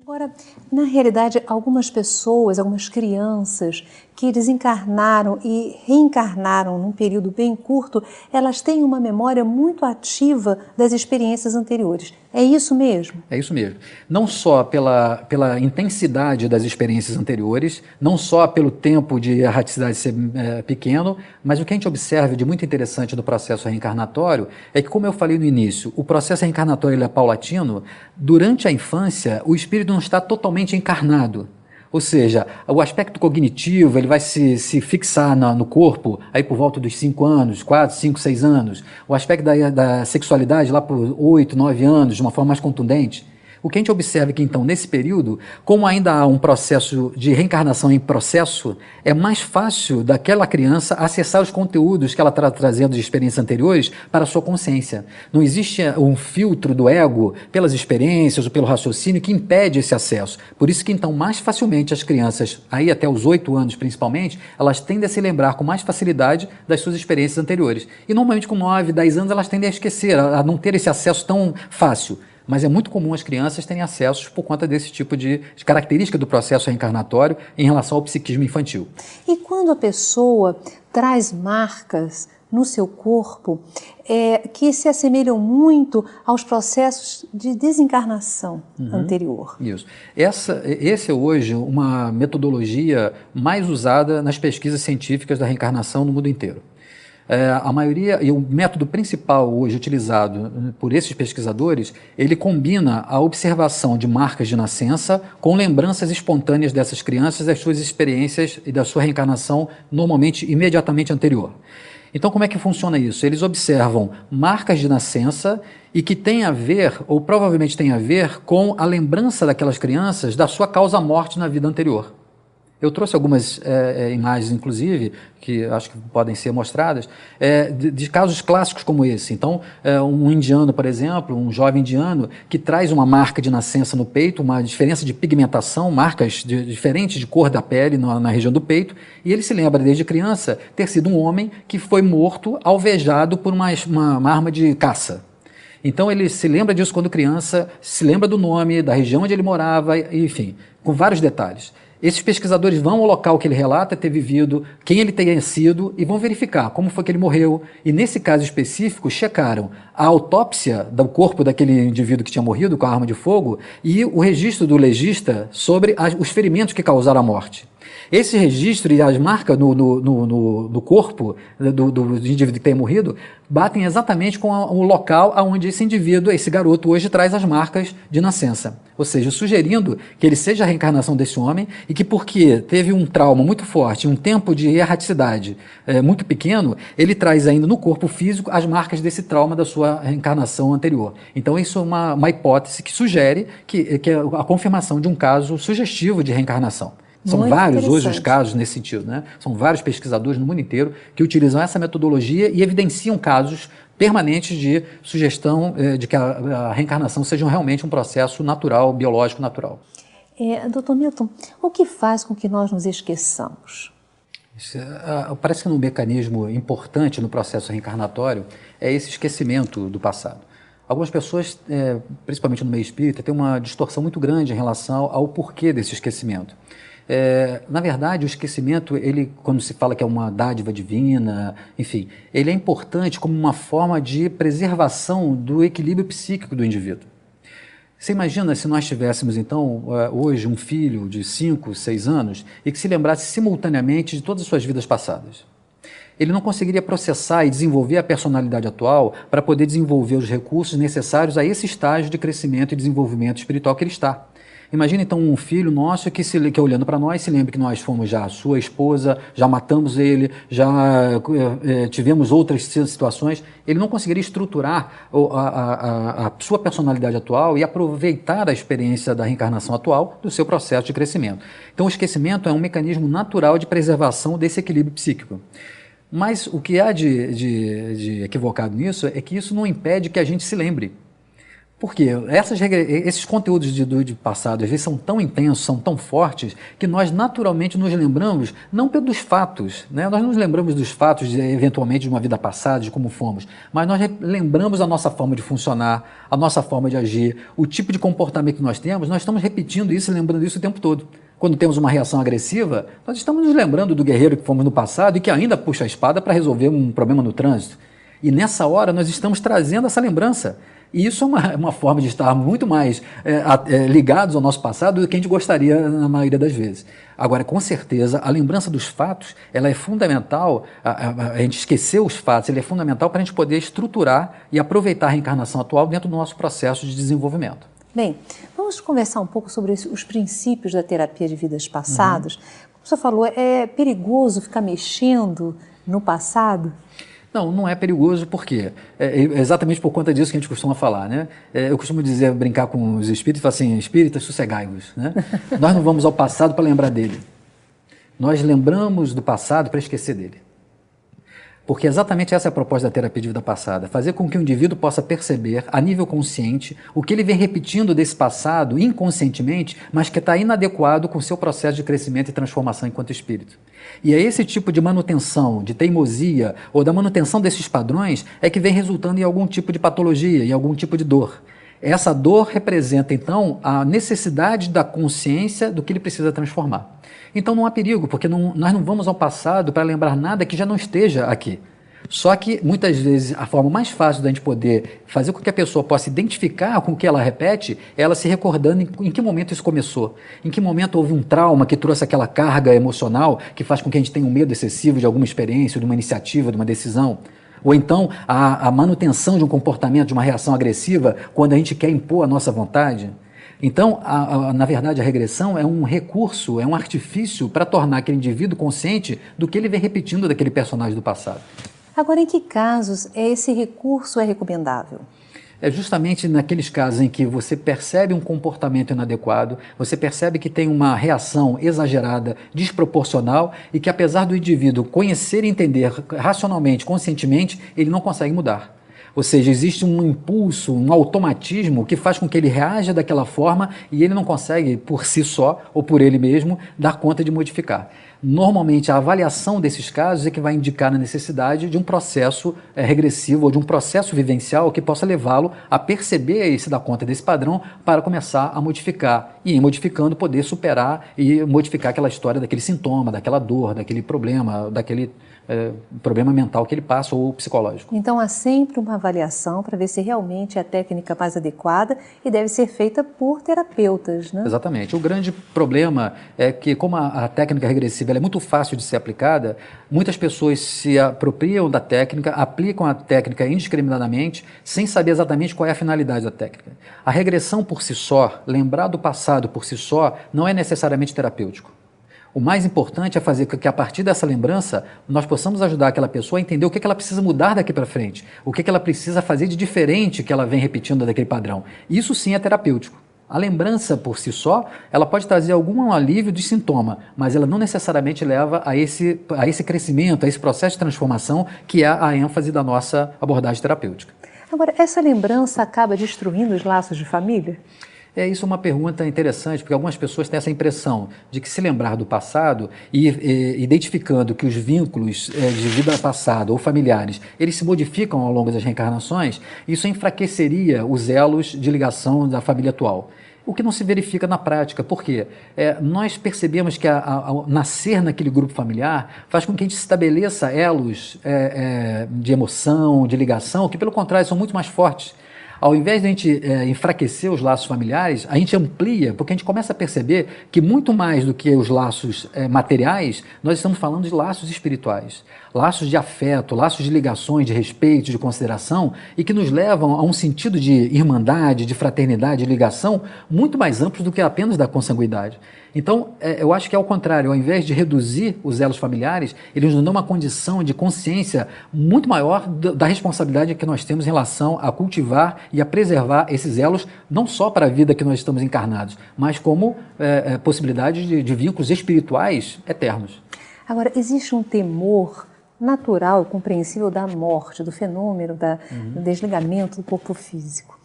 Agora, na realidade, algumas pessoas, algumas crianças que desencarnaram e reencarnaram num período bem curto, elas têm uma memória muito ativa das experiências anteriores. É isso mesmo? É isso mesmo. Não só pela intensidade das experiências anteriores, não só pelo tempo de erraticidade ser pequeno, mas o que a gente observa de muito interessante no processo reencarnatório é que, como eu falei no início, o processo reencarnatório ele é paulatino. Durante a infância, o espírito não está totalmente encarnado. Ou seja, o aspecto cognitivo ele vai se fixar no corpo aí por volta dos 5 anos, 4, 5, 6 anos. O aspecto da sexualidade lá por 8, 9 anos, de uma forma mais contundente. O que a gente observa é que, então, nesse período, como ainda há um processo de reencarnação em processo, é mais fácil daquela criança acessar os conteúdos que ela está trazendo de experiências anteriores para a sua consciência. Não existe um filtro do ego pelas experiências ou pelo raciocínio que impede esse acesso. Por isso que, então, mais facilmente as crianças, aí até os 8 anos principalmente, elas tendem a se lembrar com mais facilidade das suas experiências anteriores. E, normalmente, com 9, 10 anos, elas tendem a esquecer, a não ter esse acesso tão fácil. Mas é muito comum as crianças terem acessos por conta desse tipo de característica do processo reencarnatório em relação ao psiquismo infantil. E quando a pessoa traz marcas no seu corpo que se assemelham muito aos processos de desencarnação anterior? Isso. Essa é hoje uma metodologia mais usada nas pesquisas científicas da reencarnação no mundo inteiro. A maioria, e o método principal hoje utilizado por esses pesquisadores, ele combina a observação de marcas de nascença com lembranças espontâneas dessas crianças, das suas experiências e da sua reencarnação, normalmente imediatamente anterior. Então, como é que funciona isso? Eles observam marcas de nascença e que tem a ver, ou provavelmente tem a ver, com a lembrança daquelas crianças da sua causa-morte na vida anterior. Eu trouxe algumas imagens, inclusive, que acho que podem ser mostradas, de casos clássicos como esse. Então, um indiano, por exemplo, um jovem indiano, que traz uma marca de nascença no peito, uma diferença de pigmentação, marcas diferentes de cor da pele na região do peito, e ele se lembra desde criança ter sido um homem que foi morto, alvejado por uma arma de caça. Então ele se lembra disso quando criança, se lembra do nome, da região onde ele morava, enfim, com vários detalhes. Esses pesquisadores vão ao local que ele relata ter vivido, quem ele tenha sido, e vão verificar como foi que ele morreu. E nesse caso específico, checaram a autópsia do corpo daquele indivíduo que tinha morrido com a arma de fogo e o registro do legista sobre os ferimentos que causaram a morte. Esse registro e as marcas no corpo do indivíduo que tenha morrido batem exatamente com o local onde esse indivíduo, esse garoto, hoje traz as marcas de nascença. Ou seja, sugerindo que ele seja a reencarnação desse homem e que, porque teve um trauma muito forte, um tempo de erraticidade muito pequeno, ele traz ainda no corpo físico as marcas desse trauma da sua reencarnação anterior. Então, isso é uma hipótese que sugere que é a confirmação de um caso sugestivo de reencarnação. São Muito vários hoje os casos nesse sentido, né? São vários pesquisadores no mundo inteiro que utilizam essa metodologia e evidenciam casos permanentes de sugestão de que a reencarnação seja realmente um processo natural, biológico natural. Dr. Milton, o que faz com que nós nos esqueçamos? Parece que um mecanismo importante no processo reencarnatório é esse esquecimento do passado. Algumas pessoas, principalmente no meio espírita, têm uma distorção muito grande em relação ao porquê desse esquecimento. Na verdade, o esquecimento, quando se fala que é uma dádiva divina, enfim, ele é importante como uma forma de preservação do equilíbrio psíquico do indivíduo. Você imagina se nós tivéssemos, então, hoje um filho de 5, 6 anos e que se lembrasse simultaneamente de todas as suas vidas passadas. Ele não conseguiria processar e desenvolver a personalidade atual para poder desenvolver os recursos necessários a esse estágio de crescimento e desenvolvimento espiritual que ele está. Imagina então um filho nosso que olhando para nós se lembra que nós fomos já a sua esposa, já matamos ele, já tivemos outras situações. Ele não conseguiria estruturar a sua personalidade atual e aproveitar a experiência da reencarnação atual do seu processo de crescimento. Então o esquecimento é um mecanismo natural de preservação desse equilíbrio psíquico. Mas o que há de equivocado nisso é que isso não impede que a gente se lembre. Por quê? Esses conteúdos de passado, às vezes, são tão intensos, são tão fortes, que nós naturalmente nos lembramos, não pelos fatos, né? Nós não nos lembramos dos fatos, eventualmente, de uma vida passada, de como fomos, mas nós lembramos a nossa forma de funcionar, a nossa forma de agir, o tipo de comportamento que nós temos, nós estamos repetindo isso e lembrando isso o tempo todo. Quando temos uma reação agressiva, nós estamos nos lembrando do guerreiro que fomos no passado e que ainda puxa a espada para resolver um problema no trânsito. E nessa hora nós estamos trazendo essa lembrança. E isso é uma forma de estar muito mais ligados ao nosso passado do que a gente gostaria na maioria das vezes. Agora, com certeza, a lembrança dos fatos, ela é fundamental, a gente esquecer os fatos, ele é fundamental para a gente poder estruturar e aproveitar a reencarnação atual dentro do nosso processo de desenvolvimento. Bem, vamos conversar um pouco sobre os princípios da terapia de vidas passadas. Como o senhor falou, é perigoso ficar mexendo no passado? Não, não é perigoso, por quê? É exatamente por conta disso que a gente costuma falar, né? Eu costumo dizer, brincar com os espíritos e falar assim, espíritas, sossegai-vos, né? Nós não vamos ao passado para lembrar dele. Nós lembramos do passado para esquecer dele. Porque exatamente essa é a proposta da terapia de vida passada, fazer com que o indivíduo possa perceber, a nível consciente, o que ele vem repetindo desse passado inconscientemente, mas que está inadequado com o seu processo de crescimento e transformação enquanto espírito. E é esse tipo de manutenção, de teimosia, ou da manutenção desses padrões, é que vem resultando em algum tipo de patologia, em algum tipo de dor. Essa dor representa, então, a necessidade da consciência do que ele precisa transformar. Então não há perigo, porque nós não vamos ao passado para lembrar nada que já não esteja aqui. Só que, muitas vezes, a forma mais fácil da gente poder fazer com que a pessoa possa identificar com o que ela repete é ela se recordando em que momento isso começou. Em que momento houve um trauma que trouxe aquela carga emocional que faz com que a gente tenha um medo excessivo de alguma experiência, de uma iniciativa, de uma decisão. Ou então a manutenção de um comportamento, de uma reação agressiva, quando a gente quer impor a nossa vontade. Então, na verdade, a regressão é um recurso, é um artifício para tornar aquele indivíduo consciente do que ele vem repetindo daquele personagem do passado. Agora, em que casos esse recurso é recomendável? É justamente naqueles casos em que você percebe um comportamento inadequado, você percebe que tem uma reação exagerada, desproporcional e que, apesar do indivíduo conhecer e entender racionalmente, conscientemente, ele não consegue mudar. Ou seja, existe um impulso, um automatismo que faz com que ele reaja daquela forma e ele não consegue, por si só ou por ele mesmo, dar conta de modificar. Normalmente, a avaliação desses casos é que vai indicar a necessidade de um processo regressivo ou de um processo vivencial que possa levá-lo a perceber e se dar conta desse padrão para começar a modificar. E, em modificando, poder superar e modificar aquela história daquele sintoma, daquela dor, daquele problema, daquele problema mental que ele passa ou psicológico. Então, há sempre uma avaliação para ver se realmente é a técnica mais adequada e deve ser feita por terapeutas, né? Exatamente. O grande problema é que, como a técnica regressiva ela é muito fácil de ser aplicada, muitas pessoas se apropriam da técnica, aplicam a técnica indiscriminadamente, sem saber exatamente qual é a finalidade da técnica. A regressão por si só, lembrar do passado por si só, não é necessariamente terapêutico. O mais importante é fazer com que, a partir dessa lembrança, nós possamos ajudar aquela pessoa a entender o que ela precisa mudar daqui para frente, o que ela precisa fazer de diferente que ela vem repetindo daquele padrão. Isso sim é terapêutico. A lembrança por si só, ela pode trazer algum alívio de sintoma, mas ela não necessariamente leva a esse crescimento, a esse processo de transformação que é a ênfase da nossa abordagem terapêutica. Agora, essa lembrança acaba destruindo os laços de família? Isso é uma pergunta interessante, porque algumas pessoas têm essa impressão de que se lembrar do passado e identificando que os vínculos de vida passada ou familiares, eles se modificam ao longo das reencarnações, isso enfraqueceria os elos de ligação da família atual. O que não se verifica na prática. Por quê? Nós percebemos que ao nascer naquele grupo familiar faz com que a gente estabeleça elos de emoção, de ligação, que pelo contrário são muito mais fortes. Ao invés de a gente enfraquecer os laços familiares, a gente amplia, porque a gente começa a perceber que muito mais do que os laços materiais, nós estamos falando de laços espirituais, laços de afeto, laços de ligações, de respeito, de consideração, e que nos levam a um sentido de irmandade, de fraternidade, de ligação, muito mais amplos do que apenas da consanguinidade. Então, eu acho que é ao contrário, ao invés de reduzir os elos familiares, eles nos dão uma condição de consciência muito maior da responsabilidade que nós temos em relação a cultivar e a preservar esses elos, não só para a vida que nós estamos encarnados, mas como possibilidade de vínculos espirituais eternos. Agora, existe um temor natural, compreensível da morte, do fenômeno do desligamento do corpo físico.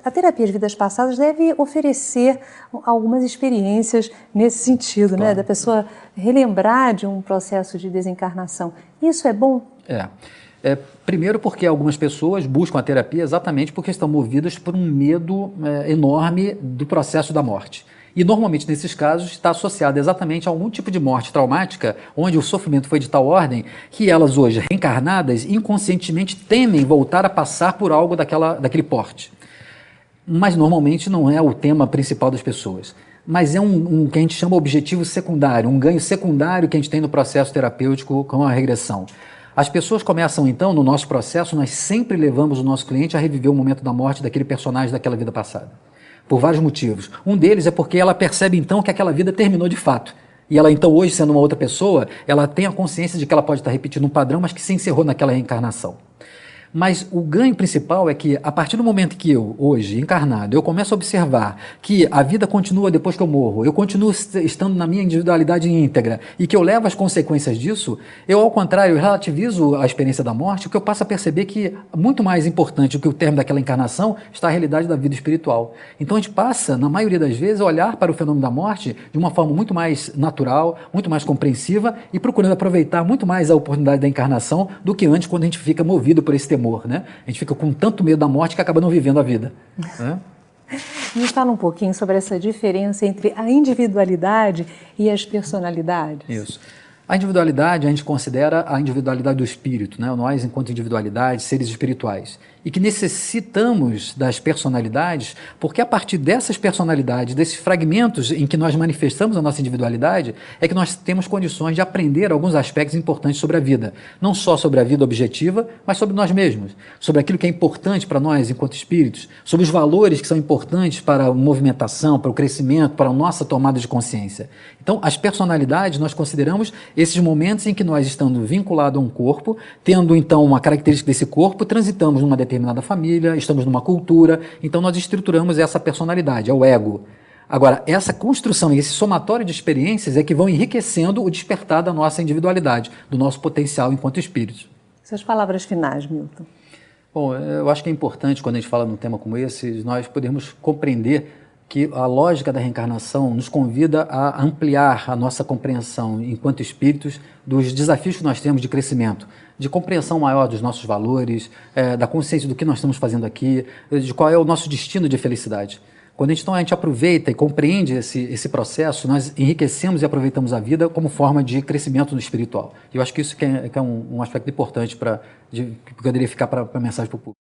A terapia de vidas passadas deve oferecer algumas experiências nesse sentido, claro, né? Da pessoa relembrar de um processo de desencarnação. Isso é bom? Primeiro porque algumas pessoas buscam a terapia exatamente porque estão movidas por um medo enorme do processo da morte. E normalmente nesses casos está associado exatamente a algum tipo de morte traumática, onde o sofrimento foi de tal ordem que elas hoje, reencarnadas, inconscientemente temem voltar a passar por algo daquele porte. Mas normalmente não é o tema principal das pessoas. Mas é um que a gente chama objetivo secundário, um ganho secundário que a gente tem no processo terapêutico com a regressão. As pessoas começam então, no nosso processo, nós sempre levamos o nosso cliente a reviver o momento da morte daquele personagem daquela vida passada. Por vários motivos. Um deles é porque ela percebe então que aquela vida terminou de fato. E ela então hoje, sendo uma outra pessoa, ela tem a consciência de que ela pode estar repetindo um padrão, mas que se encerrou naquela reencarnação. Mas o ganho principal é que, a partir do momento que eu, hoje, encarnado, eu começo a observar que a vida continua depois que eu morro, eu continuo estando na minha individualidade íntegra e que eu levo as consequências disso, eu, ao contrário, relativizo a experiência da morte, porque eu passo a perceber que, muito mais importante do que o término daquela encarnação, está a realidade da vida espiritual. Então a gente passa, na maioria das vezes, a olhar para o fenômeno da morte de uma forma muito mais natural, muito mais compreensiva e procurando aproveitar muito mais a oportunidade da encarnação do que antes, quando a gente fica movido por esse temor. Né? A gente fica com tanto medo da morte que acaba não vivendo a vida. Né? Me fala um pouquinho sobre essa diferença entre a individualidade e as personalidades. Isso. A individualidade, a gente considera a individualidade do espírito, né? Nós, enquanto individualidade, seres espirituais. E que necessitamos das personalidades, porque a partir dessas personalidades, desses fragmentos em que nós manifestamos a nossa individualidade, é que nós temos condições de aprender alguns aspectos importantes sobre a vida. Não só sobre a vida objetiva, mas sobre nós mesmos. Sobre aquilo que é importante para nós, enquanto espíritos. Sobre os valores que são importantes para a movimentação, para o crescimento, para a nossa tomada de consciência. Então, as personalidades, nós consideramos esses momentos em que nós, estando vinculados a um corpo, tendo então uma característica desse corpo, transitamos numa determinada família, estamos numa cultura, então nós estruturamos essa personalidade, é o ego. Agora, essa construção e esse somatório de experiências é que vão enriquecendo o despertar da nossa individualidade, do nosso potencial enquanto espíritos. Suas palavras finais, Milton. Bom, eu acho que é importante, quando a gente fala num tema como esse, nós podermos compreender que a lógica da reencarnação nos convida a ampliar a nossa compreensão enquanto espíritos dos desafios que nós temos de crescimento, de compreensão maior dos nossos valores, da consciência do que nós estamos fazendo aqui, de qual é o nosso destino de felicidade. Quando a gente aproveita e compreende esse processo, nós enriquecemos e aproveitamos a vida como forma de crescimento no espiritual. E eu acho que isso que é um aspecto importante que poderia ficar para a mensagem para o público.